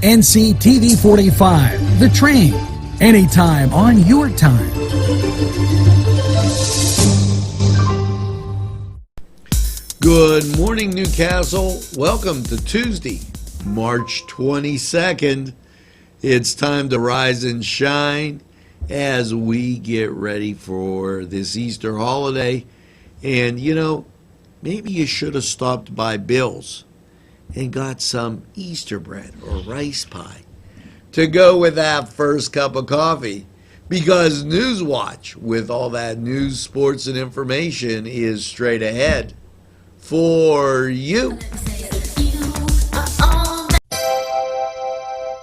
NCTV45, The Train, anytime on your time. Good morning, Newcastle. Welcome to Tuesday, March 22nd. It's time to rise and shine as we get ready for this Easter holiday. And, maybe you should have stopped by Bill's and got some Easter bread or rice pie to go with that first cup of coffee, because NewsWatch, with all that news, sports, and information, is straight ahead for you.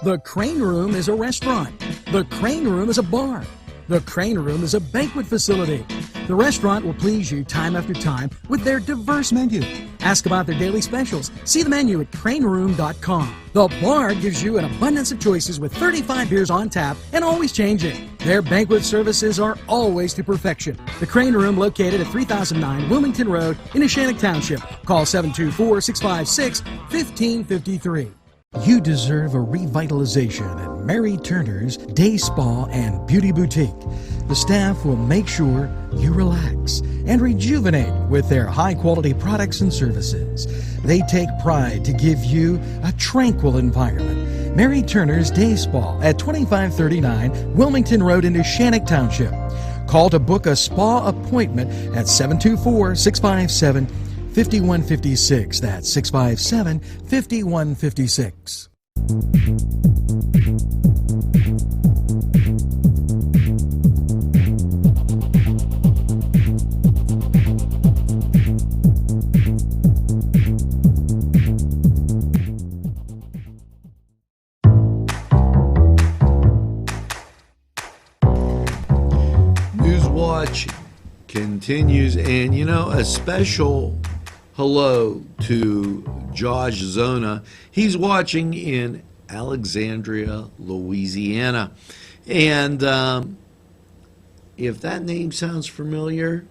The Crane Room is a restaurant. The Crane Room is a bar. The Crane Room is a banquet facility. The restaurant will please you time after time with their diverse menu. Ask about their daily specials. See the menu at craneroom.com. The bar gives you an abundance of choices with 35 beers on tap and always changing. Their banquet services are always to perfection. The Crane Room, located at 3009 Wilmington Road in Neshannock Township. Call 724-656-1553. You deserve a revitalization at Mary Turner's Day Spa and Beauty Boutique. The staff will make sure you relax and rejuvenate with their high-quality products and services. They take pride to give you a tranquil environment. Mary Turner's Day Spa at 2539 Wilmington Road in Neshannock Township. Call to book a spa appointment at 724-657-5156. That's 657-5156. NewsWatch continues, and a special hello to Josh Zona. He's watching in Alexandria, Louisiana. And if that name sounds familiar,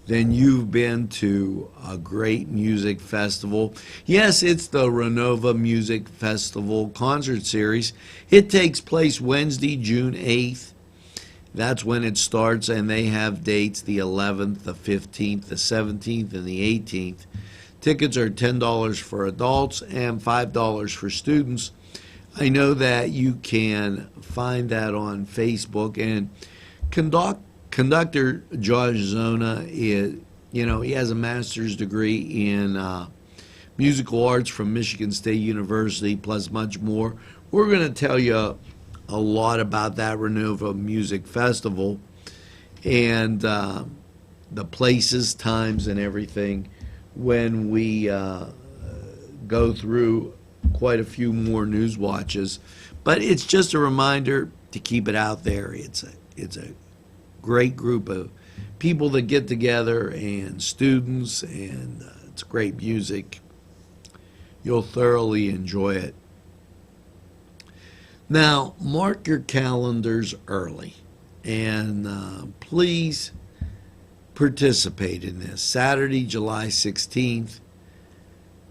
then you've been to a great music festival. Yes, it's the Renova Music Festival concert series. It takes place Wednesday, June 8th. That's when it starts, and they have dates the 11th, the 15th, the 17th, and the 18th. Tickets are $10 for adults and $5 for students. I know that you can find that on Facebook. And conductor Josh Zona is, he has a master's degree in musical arts from Michigan State University, plus much more. We're going to tell you a lot about that Renova Music Festival and the places, times, and everything when we go through quite a few more news watches. But it's just a reminder to keep it out there. It's a great group of people that get together, and students, and it's great music. You'll thoroughly enjoy it. Now, mark your calendars early, and please participate in this. Saturday, July 16th,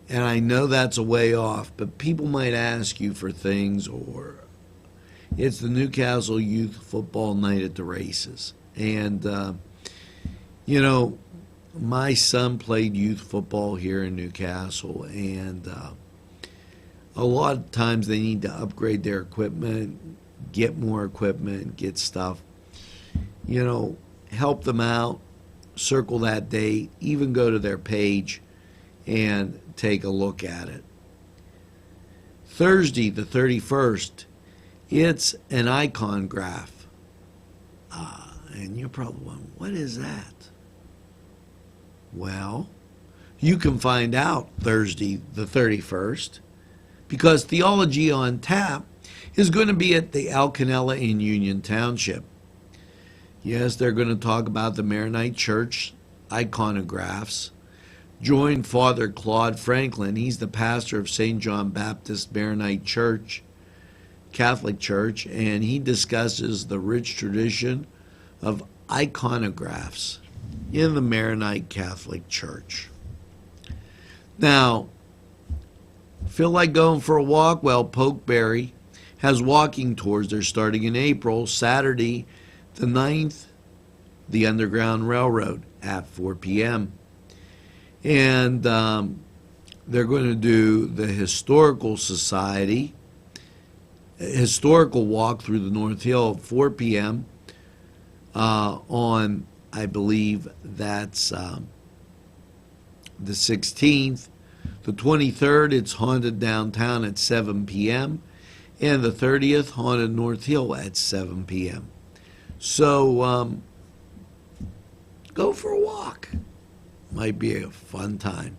and I know that's a way off, but people might ask you for things, or it's the Newcastle Youth Football Night at the Races. And, my son played youth football here in Newcastle, and a lot of times they need to upgrade their equipment, get more equipment, get stuff. Help them out, circle that date, even go to their page and take a look at it. Thursday, the 31st, it's an icon graph. And you're probably wondering, what is that? Well, you can find out Thursday, the 31st, because Theology on Tap is going to be at the Alcanella in Union Township. Yes, they're going to talk about the Maronite Church iconographs. Join Father Claude Franklin. He's the pastor of St. John Baptist Maronite Church, Catholic Church, and he discusses the rich tradition of iconographs in the Maronite Catholic Church. Now, Feel like going for a walk? Well, Pokeberry has walking tours. They're starting in April, Saturday the 9th, the Underground Railroad at 4 p.m. And they're going to do the Historical Society, historical walk through the North Hill at 4 p.m. On, I believe that's the 16th. The 23rd, it's Haunted Downtown at 7 p.m. And the 30th, Haunted North Hill at 7 p.m. So go for a walk. Might be a fun time.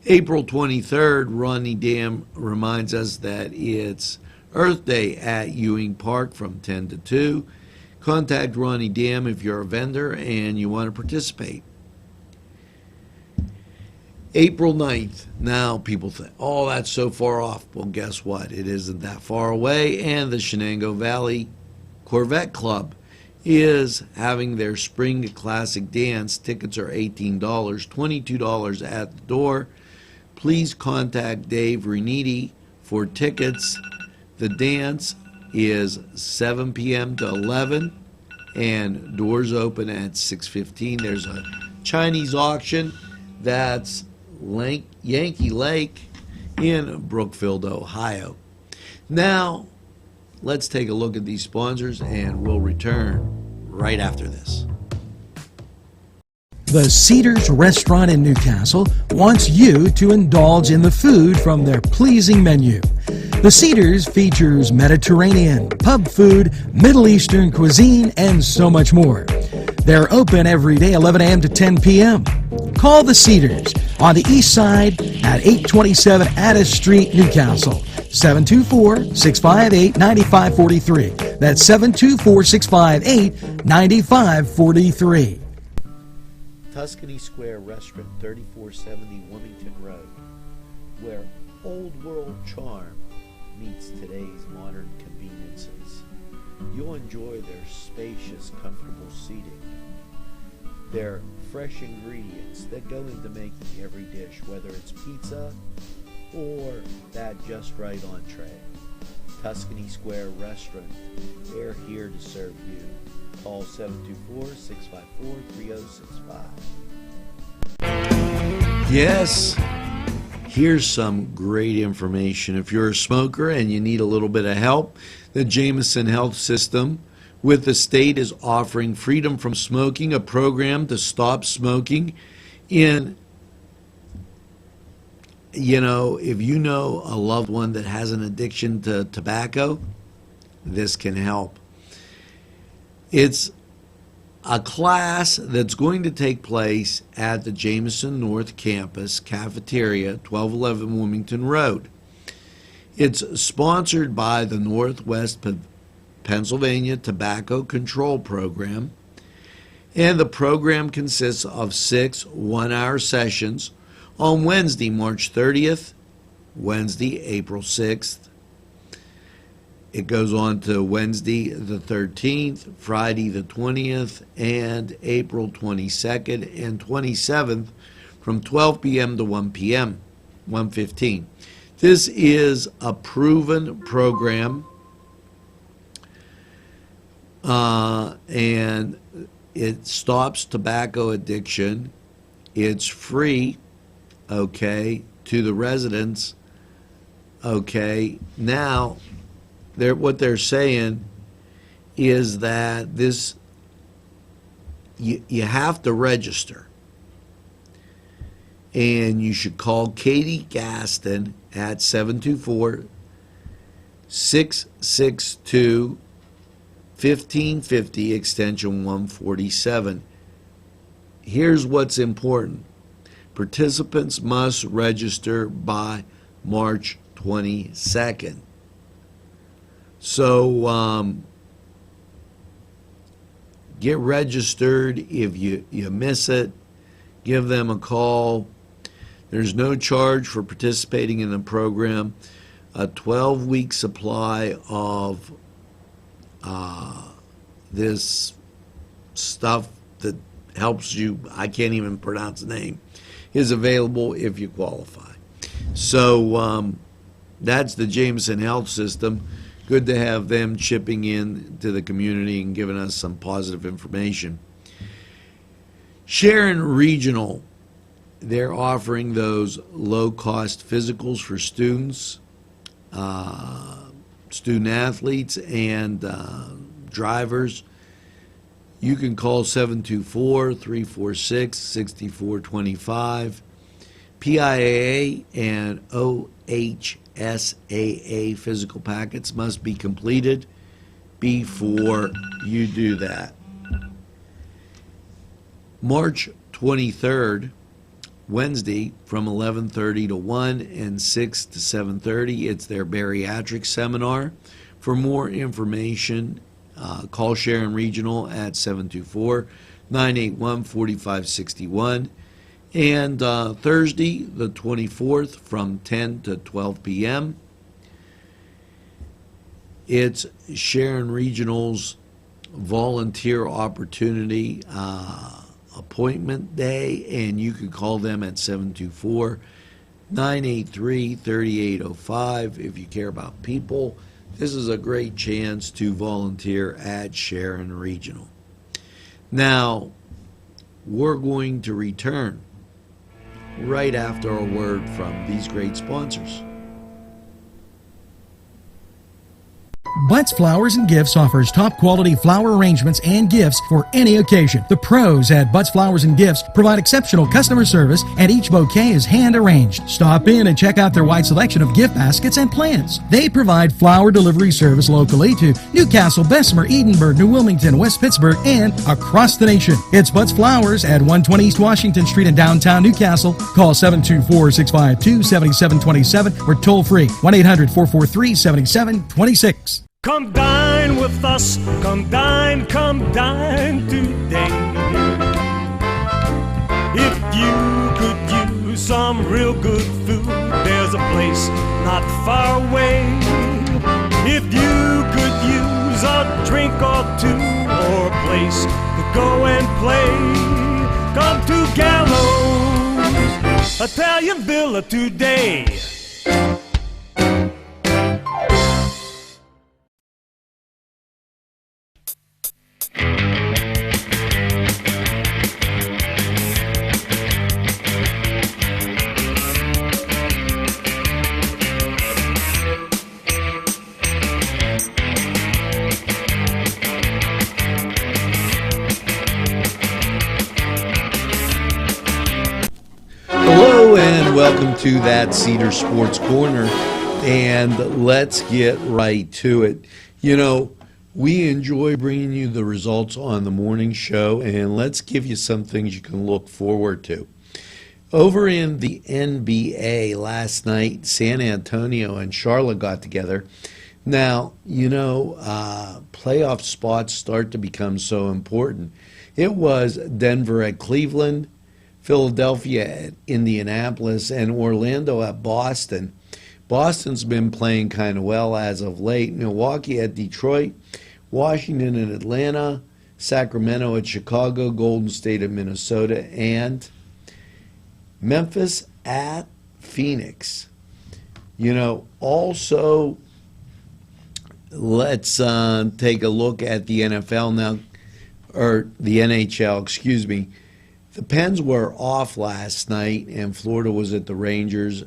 April 23rd, Ronnie Dam reminds us that it's Earth Day at Ewing Park from 10 to 2. Contact Ronnie Dam if you're a vendor and you want to participate. April 9th. Now people think, oh, that's so far off. Well, guess what? It isn't that far away, and the Shenango Valley Corvette Club is having their Spring Classic Dance. Tickets are $18, $22 at the door. Please contact Dave Reniti for tickets. The dance is 7 p.m. to 11, and doors open at 6:15. There's a Chinese auction that's Yankee Lake in Brookfield, Ohio. Now, let's take a look at these sponsors, and we'll return right after this. The Cedars Restaurant in Newcastle wants you to indulge in the food from their pleasing menu. The Cedars features Mediterranean, pub food, Middle Eastern cuisine, and so much more. They're open every day 11 a.m. to 10 p.m. Call the Cedars on the east side at 827 Addis Street, Newcastle. 724-658-9543. That's 724-658-9543. Tuscany Square Restaurant, 3470 Wilmington Road, where old world charm meets today's modern conveniences. You'll enjoy their spacious, comfortable seating, their fresh ingredients that go into making every dish, whether it's pizza or that just right entree. Tuscany Square Restaurant, they're here to serve you. Call 724-654-3065. Yes, here's some great information. If you're a smoker and you need a little bit of help, the Jameson Health System with the state is offering Freedom from Smoking, a program to stop smoking in, if you know a loved one that has an addiction to tobacco, this can help. It's a class that's going to take place at the Jameson North Campus Cafeteria, 1211 Wilmington Road. It's sponsored by the Northwest Pennsylvania Tobacco Control Program, and the program consists of 6 one-hour sessions on Wednesday, March 30th, Wednesday, April 6th. It goes on to Wednesday the 13th, Friday the 20th, and April 22nd and 27th from 12 p.m. to 1 p.m., 1:15. This is a proven program, and it stops tobacco addiction. It's free, okay, to the residents, okay. Now, what they're saying is that this, you have to register, and you should call Katie Gaston at 724-662-1550 extension 147. Here's what's important. Participants must register by March 22nd. So get registered. If you miss it, give them a call. There's no charge for participating in the program. A 12-week supply of this stuff that helps you, I can't even pronounce the name, is available if you qualify. So that's the Jameson Health System. Good to have them chipping in to the community and giving us some positive information. Sharon Regional, they're offering those low-cost physicals for students, student athletes, and drivers. You can call 724-346-6425. PIAA and OHSAA physical packets must be completed before you do that. March 23rd, Wednesday, from 11:30 to 1 and 6 to 7:30, it's their bariatric seminar. For more information, call Sharon Regional at 724-981-4561. And Thursday, the 24th, from 10 to 12 p.m., it's Sharon Regional's volunteer opportunity appointment day, and you can call them at 724-983-3805 if you care about people. This is a great chance to volunteer at Sharon Regional. Now, we're going to return right after a word from these great sponsors. Butts Flowers and Gifts offers top quality flower arrangements and gifts for any occasion. The pros at Butts Flowers and Gifts provide exceptional customer service, and each bouquet is hand arranged. Stop in and check out their wide selection of gift baskets and plants. They provide flower delivery service locally to Newcastle, Bessemer, Edinburgh, New Wilmington, West Pittsburgh, and across the nation. It's Butts Flowers at 120 East Washington Street in downtown Newcastle. Call 724-652-7727 or toll free 1-800-443-7726. Come dine with us, come dine today. If you could use some real good food, there's a place not far away. If you could use a drink or two, or a place to go and play, come to Gallows Italian Villa today. Welcome to that Cedar Sports Corner, and let's get right to it. You know, we enjoy bringing you the results on the morning show, and let's give you some things you can look forward to. Over in the NBA last night, San Antonio and Charlotte got together. Now, you know, playoff spots start to become so important. It was Denver at Cleveland, Philadelphia at Indianapolis, and Orlando at Boston. Boston's been playing kind of well as of late. Milwaukee at Detroit, Washington at Atlanta, Sacramento at Chicago, Golden State at Minnesota, and Memphis at Phoenix. You know, also, let's take a look at the NFL now, or the NHL, excuse me. The Pens were off last night, and Florida was at the Rangers.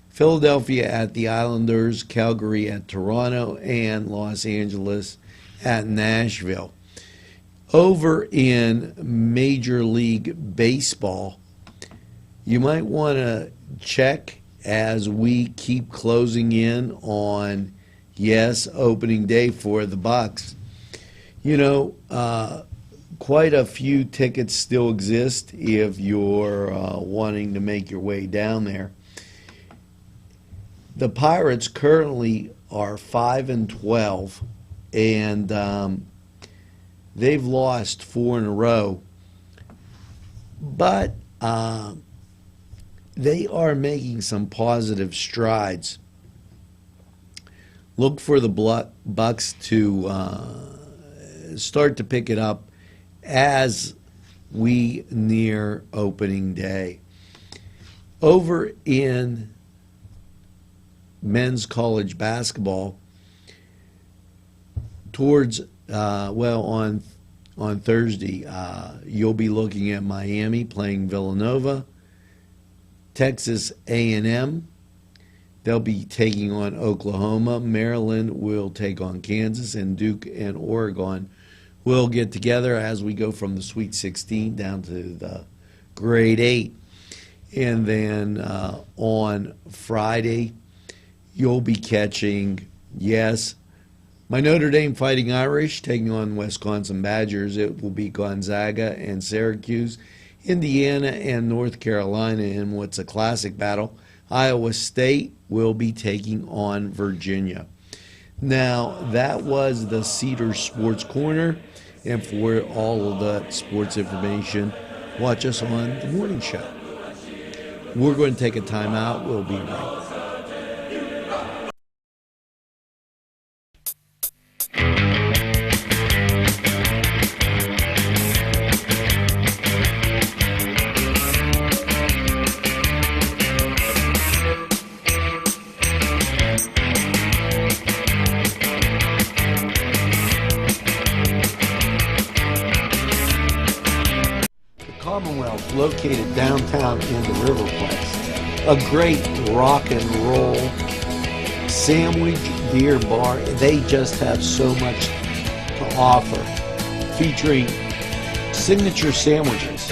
Philadelphia at the Islanders, Calgary at Toronto, and Los Angeles at Nashville. Over in Major League Baseball, you might want to check as we keep closing in on, yes, opening day for the Bucks. You know, quite a few tickets still exist if you're wanting to make your way down there. The Pirates currently are 5-12, and they've lost 4 in a row. But they are making some positive strides. Look for the Bucks to start to pick it up as we near opening day. Over in men's college basketball towards on Thursday, you'll be looking at Miami playing Villanova, Texas A&M. They'll be taking on Oklahoma. Maryland will take on Kansas, and Duke and Oregon will get together as we go from the Sweet 16 down to the Grade 8. And then on Friday, you'll be catching, yes, my Notre Dame Fighting Irish taking on Wisconsin Badgers. It will be Gonzaga and Syracuse, Indiana and North Carolina in what's a classic battle. Iowa State will be taking on Virginia. Now, that was the Cedar Sports Corner, and for all of the sports information, watch us on the morning show. We're going to take a time out. We'll be right back. Commonwealth, located downtown in the Riverplex. A great rock and roll sandwich beer bar. They just have so much to offer, featuring signature sandwiches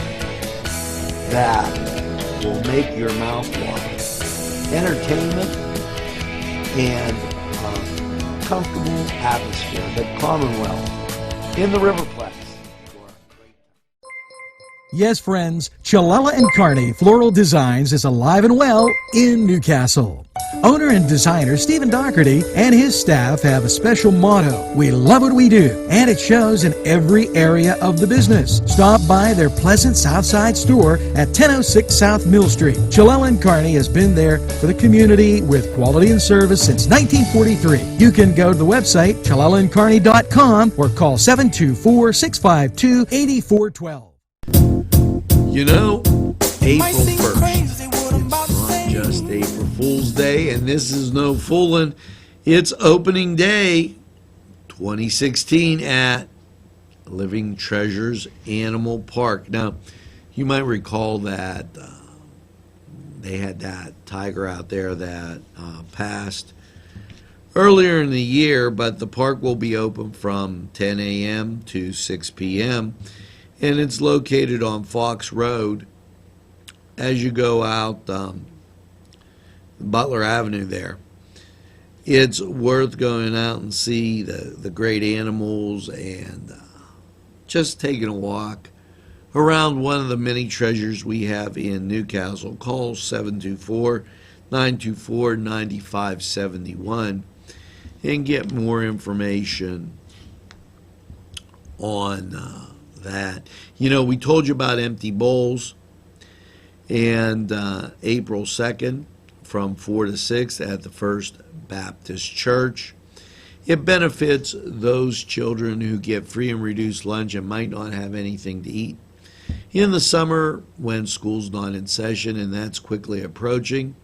that will make your mouth water. Entertainment and comfortable atmosphere. The Commonwealth in the Riverplex. Yes, friends, Chalella and Carney Floral Designs is alive and well in Newcastle. Owner and designer Stephen Doherty and his staff have a special motto: we love what we do, and it shows in every area of the business. Stop by their pleasant Southside store at 1006 South Mill Street. Chalella and Carney has been there for the community with quality and service since 1943. You can go to the website chalellaandcarney.com or call 724-652-8412. You know, April 1st, it's not just April Fool's Day, and this is no fooling. It's opening day 2016 at Living Treasures Animal Park. Now, you might recall that they had that tiger out there that passed earlier in the year, but the park will be open from 10 a.m. to 6 p.m., and it's located on Fox Road as you go out Butler Avenue there. It's worth going out and see the great animals and just taking a walk around one of the many treasures we have in Newcastle. Call 724-924-9571 and get more information on that. You know, we told you about Empty Bowls, and April 2nd from 4 to 6 at the First Baptist Church. It benefits those children who get free and reduced lunch and might not have anything to eat in the summer when school's not in session, and that's quickly approaching.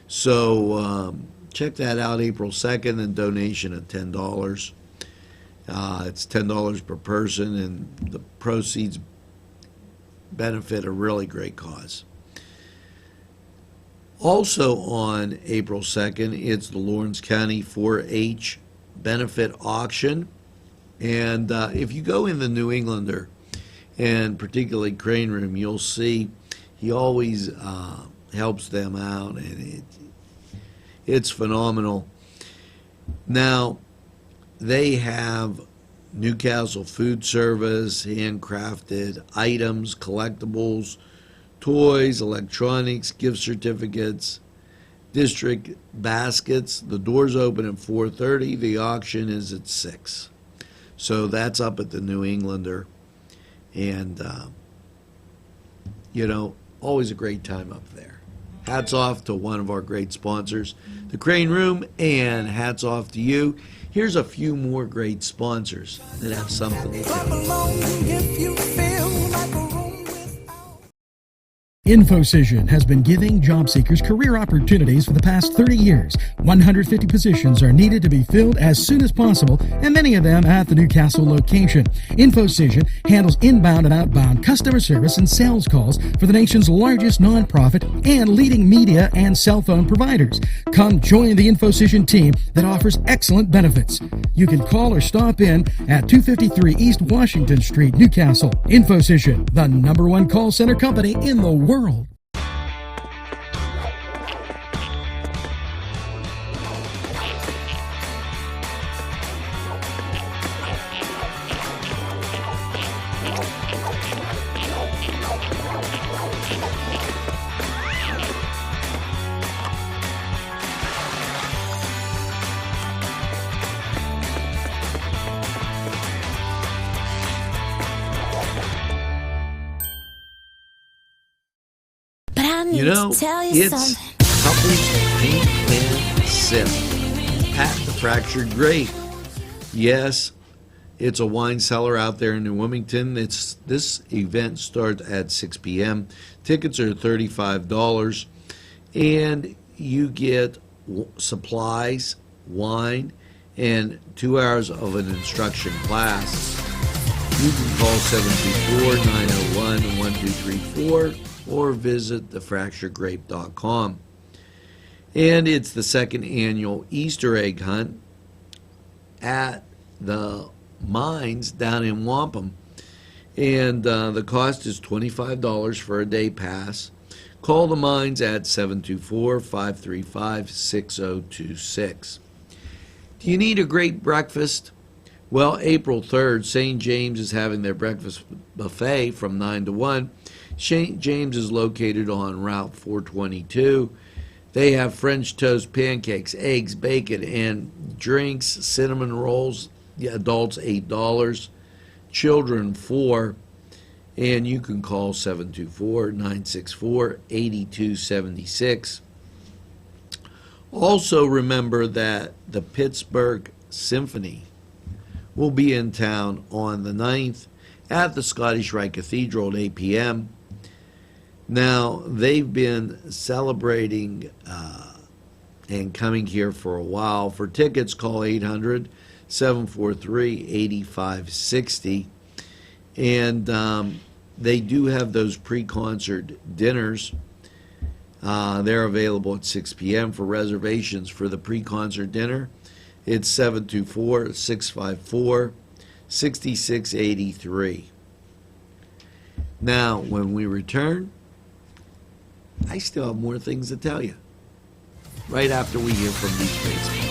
So check that out, April 2nd, and donation of $10. It's $10 per person, and the proceeds benefit a really great cause. Also on April 2nd, it's the Lawrence County 4-H benefit auction. And if you go in the New Englander, and particularly Crane Room, you'll see he always helps them out, and it's phenomenal. Now, they have Newcastle food service, handcrafted items, collectibles, toys, electronics, gift certificates, district baskets. The doors open at 4:30. The auction is at 6. So that's up at the New Englander. And, you know, always a great time up there. Hats off to one of our great sponsors, the Crane Room, and hats off to you. Here's a few more great sponsors that have something to tell you. InfoCision has been giving job seekers career opportunities for the past 30 years. 150 positions are needed to be filled as soon as possible, and many of them at the Newcastle location. InfoCision handles inbound and outbound customer service and sales calls for the nation's largest nonprofit and leading media and cell phone providers. Come join the InfoCision team that offers excellent benefits. You can call or stop in at 253 East Washington Street, Newcastle. InfoCision, the #1 call center company in the world. You know, it's Couples Paint and Sip at the Fractured Grape. Yes, it's a wine cellar out there in New Wilmington. This event starts at 6 p.m. Tickets are $35, and you get supplies, wine, and 2 hours of an instruction class. You can call 724-901-1234 or visit thefracturedgrape.com. And it's the second annual Easter egg hunt at the mines down in Wampum. And the cost is $25 for a day pass. Call the mines at 724-535-6026. Do you need a great breakfast? Well, April 3rd, St. James is having their breakfast buffet from 9 to 1. St. James is located on Route 422. They have French toast, pancakes, eggs, bacon, and drinks, cinnamon rolls. Adults $8, children $4, and you can call 724-964-8276. Also remember that the Pittsburgh Symphony will be in town on the 9th at the Scottish Rite Cathedral at 8 p.m. Now, they've been celebrating and coming here for a while. For tickets, call 800-743-8560. And they do have those pre-concert dinners. They're available at 6 p.m. For reservations for the pre-concert dinner, it's 724-654-6683. Now, when we return, I still have more things to tell you. Right after we hear from these great sponsors.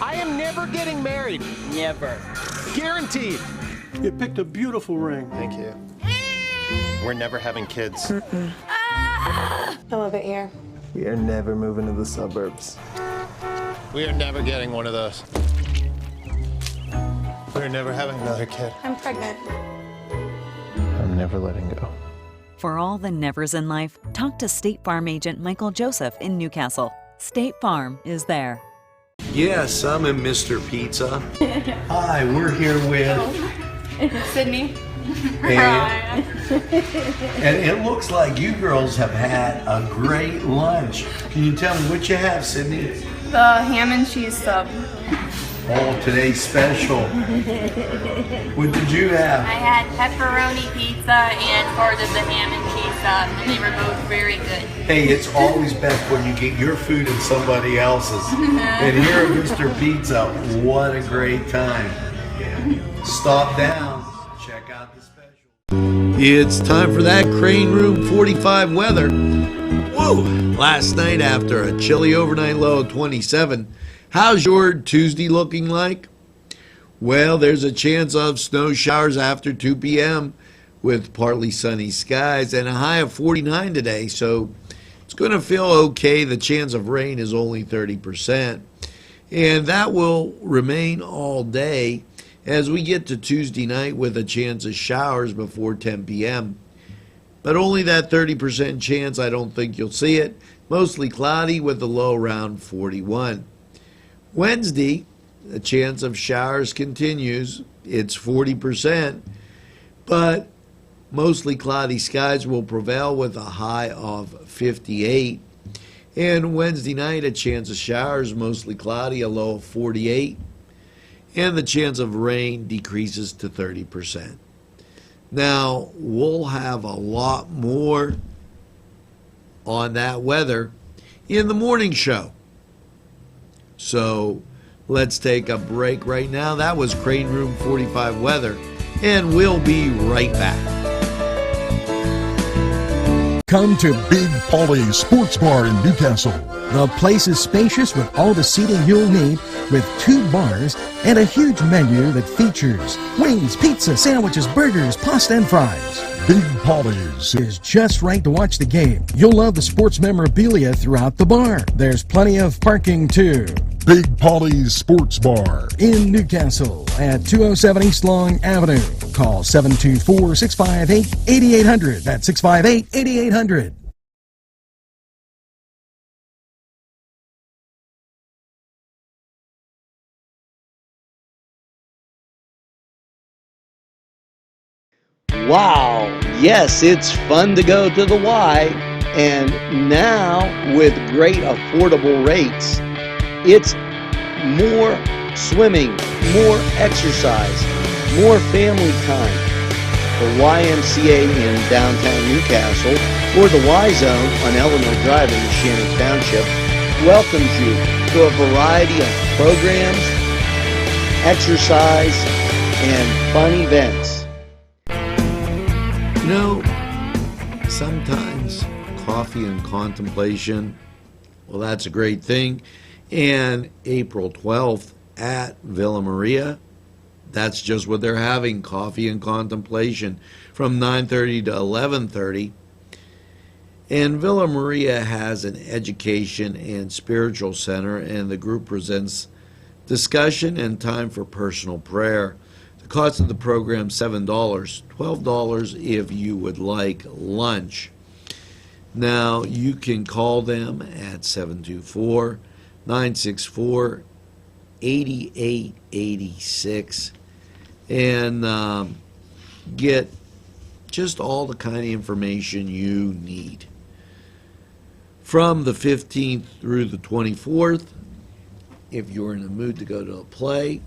I am never getting married. Never. Guaranteed. You picked a beautiful ring. Thank you. We're never having kids. I love it here. We are never moving to the suburbs. We are never getting one of those. We're never having another kid. I'm pregnant. I'm never letting go. For all the nevers in life, talk to State Farm agent Michael Joseph in Newcastle. State Farm is there. Yes, I'm in Mr. Pizza. Hi, we're here with Sydney. and it looks like you girls have had a great lunch. Can you tell me what you have, Sydney? The ham and cheese sub. Oh, today's special. What did you have? I had pepperoni pizza and part of the ham and cheese sub, and they were both very good. Hey, it's always best when you get your food and somebody else's. And here at Mr. Pizza, what a great time. Stop down, check out the special. It's time for that Crane Room 45 weather. Whoa! Last night after a chilly overnight low of 27, how's your Tuesday looking like? Well, there's a chance of snow showers after 2 p.m. with partly sunny skies and a high of 49 today, so it's going to feel okay. The chance of rain is only 30%, and that will remain all day as we get to Tuesday night with a chance of showers before 10 p.m. But only that 30% chance, I don't think you'll see it. Mostly cloudy with a low around 41. Wednesday, the chance of showers continues. It's 40%. but mostly cloudy skies will prevail with a high of 58. And Wednesday night, a chance of showers, mostly cloudy, a low of 48. And the chance of rain decreases to 30%. Now, we'll have a lot more on that weather in the morning show. So let's take a break right now. That was Crane Room 45 weather, and we'll be right back. Come to Big Polly's Sports Bar in Newcastle. The place is spacious with all the seating you'll need, with 2 bars and a huge menu that features wings, pizza, sandwiches, burgers, pasta, and fries. Big Polly's is just right to watch the game. You'll love the sports memorabilia throughout the bar. There's plenty of parking too. Big Polly's Sports Bar in Newcastle at 207 East Long Avenue. Call 724-658-8800. That's 658-8800. Wow, yes, it's fun to go to the Y, and now with great affordable rates, it's more swimming, more exercise, more family time. The YMCA in downtown Newcastle, or the Y Zone on Eleanor Drive in Shannon Township, welcomes you to a variety of programs, exercise, and fun events. You know, sometimes coffee and contemplation, well, that's a great thing. And April 12th at Villa Maria, that's just what they're having, coffee and contemplation from 9:30 to 11:30. And Villa Maria has an education and spiritual center, and the group presents discussion and time for personal prayer. The cost of the program is $7, $12 if you would like lunch. Now, you can call them at 724-964-8886 and get just all the kind of information you need. From the 15th through the 24th, if you're in the mood to go to a play,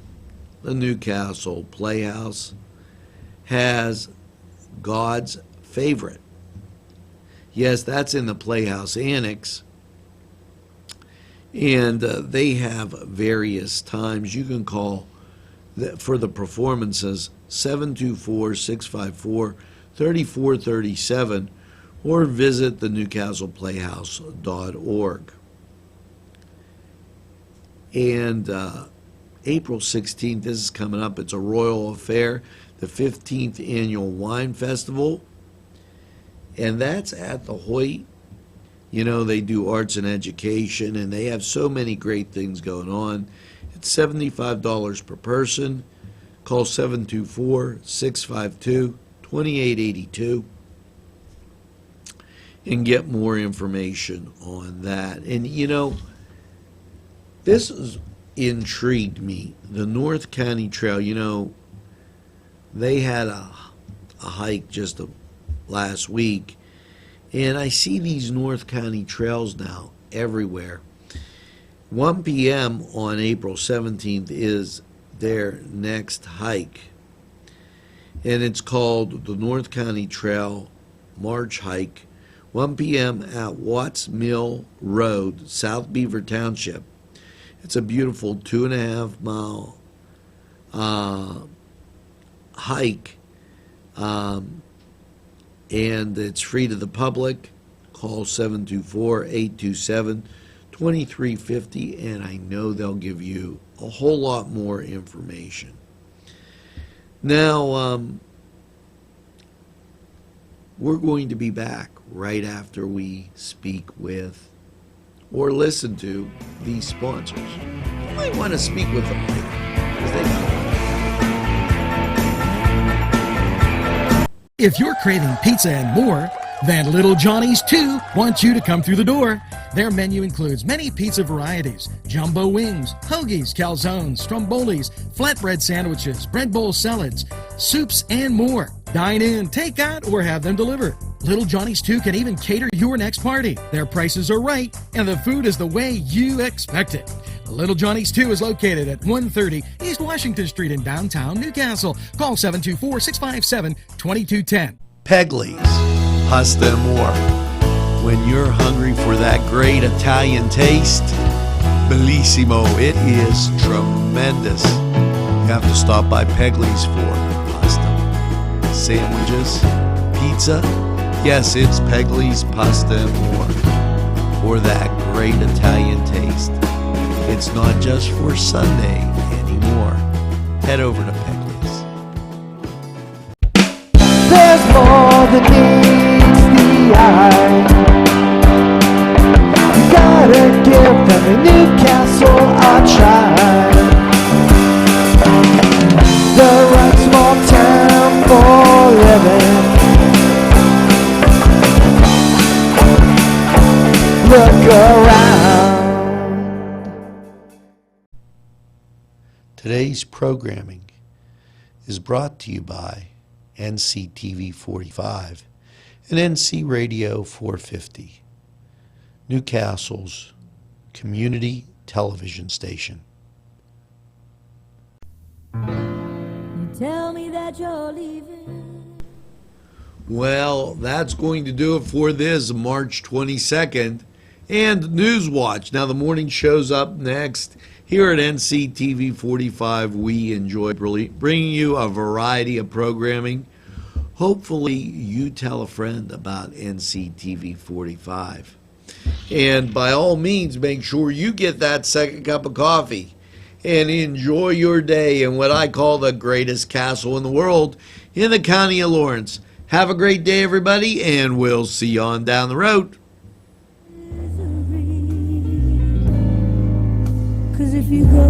the Newcastle Playhouse has God's Favorite. Yes, that's in the Playhouse Annex. And they have various times. You can call for the performances 724-654-3437 or visit the newcastleplayhouse.org. And April 16th, this is coming up, it's a royal affair, the 15th Annual Wine Festival, and that's at the Hoyt. You know, they do arts and education, and they have so many great things going on. It's $75 per person. Call 724-652-2882 and get more information on that. And, you know, this is intrigued me. The North County Trail, you know, they had a hike just last week, and I see these North County trails now everywhere. 1 p.m. on April 17th is their next hike, and it's called the North County Trail March Hike, 1 p.m. at Watts Mill Road, South Beaver Township. It's a beautiful 2.5 mile hike, and it's free to the public. Call 724-827-2350, and I know they'll give you a whole lot more information. Now, we're going to be back right after we speak with or listen to these sponsors. You might want to speak with them later, because they got it. If you're craving pizza and more, then Little Johnny's too wants you to come through the door. Their menu includes many pizza varieties, jumbo wings, hoagies, calzones, strombolis, flatbread sandwiches, bread bowl salads, soups, and more. Dine in, take out, or have them delivered. Little Johnny's 2 can even cater your next party. Their prices are right, and the food is the way you expect it. Little Johnny's 2 is located at 130 East Washington Street in downtown Newcastle. Call 724-657-2210. Pegley's, pasta and more. When you're hungry for that great Italian taste, bellissimo, it is tremendous. You have to stop by Pegley's for pasta, sandwiches, pizza. Yes, it's Pegley's Pasta and More for that great Italian taste. It's not just for Sunday anymore. Head over to Pegley's. There's more than meets the eye. You gotta give them a Newcastle a try. The right small town for living. Look around. Today's programming is brought to you by NCTV45 and NC Radio 450, Newcastle's community television station. You tell me that you're leaving. Well, that's going to do it for this March 22nd and NewsWatch. Now, the morning show's up next. Here at NCTV45, we enjoy bringing you a variety of programming. Hopefully, you tell a friend about NCTV45. And by all means, make sure you get that second cup of coffee and enjoy your day in what I call the greatest castle in the world in the county of Lawrence. Have a great day, everybody, and we'll see you on down the road. 'Cause if you go